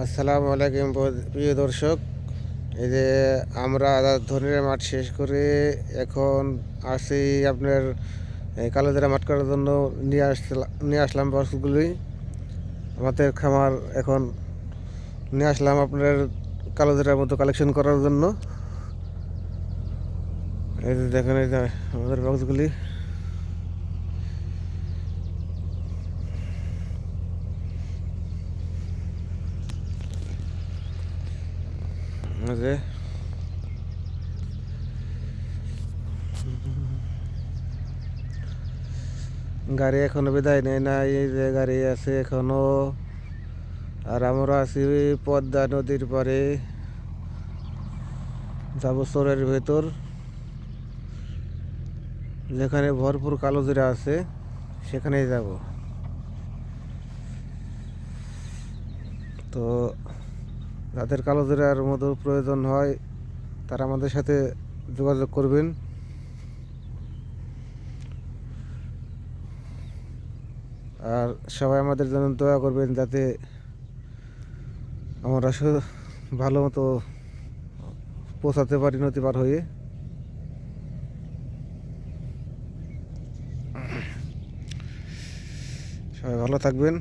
আসসালামু আলাইকুম প্রিয় দর্শক। এই যে আমরা ধনির মাঠ শেষ করে এখন আসি আপনার কালোজিরা মাঠ করার জন্য নিয়ে আসলাম বক্সগুলি আমাদের খামার। এখন নিয়ে আসলাম আপনার কালোজিরার মতো কালেকশন করার জন্য। এই যে দেখেন, এই যে আমাদের বক্সগুলি। এই যে গাড়ি এখনো বিদায় নেয় না, এই যে গাড়ি আছে এখনো। আর আমরা আছি পদ্মা নদীর পারে, যাবো চরের ভেতর, যেখানে ভরপুর কালোজিরা আছে সেখানেই যাব। তো যাদের কালোজিরার মতো প্রয়োজন হয় তারা আমাদের সাথে যোগাযোগ করবেন। আর সবাই আমাদের জন্য দোয়া করবেন, যাতে আমরা ভালো মতো পৌঁছাতে পারি নদী পার হয়ে। সবাই ভালো থাকবেন।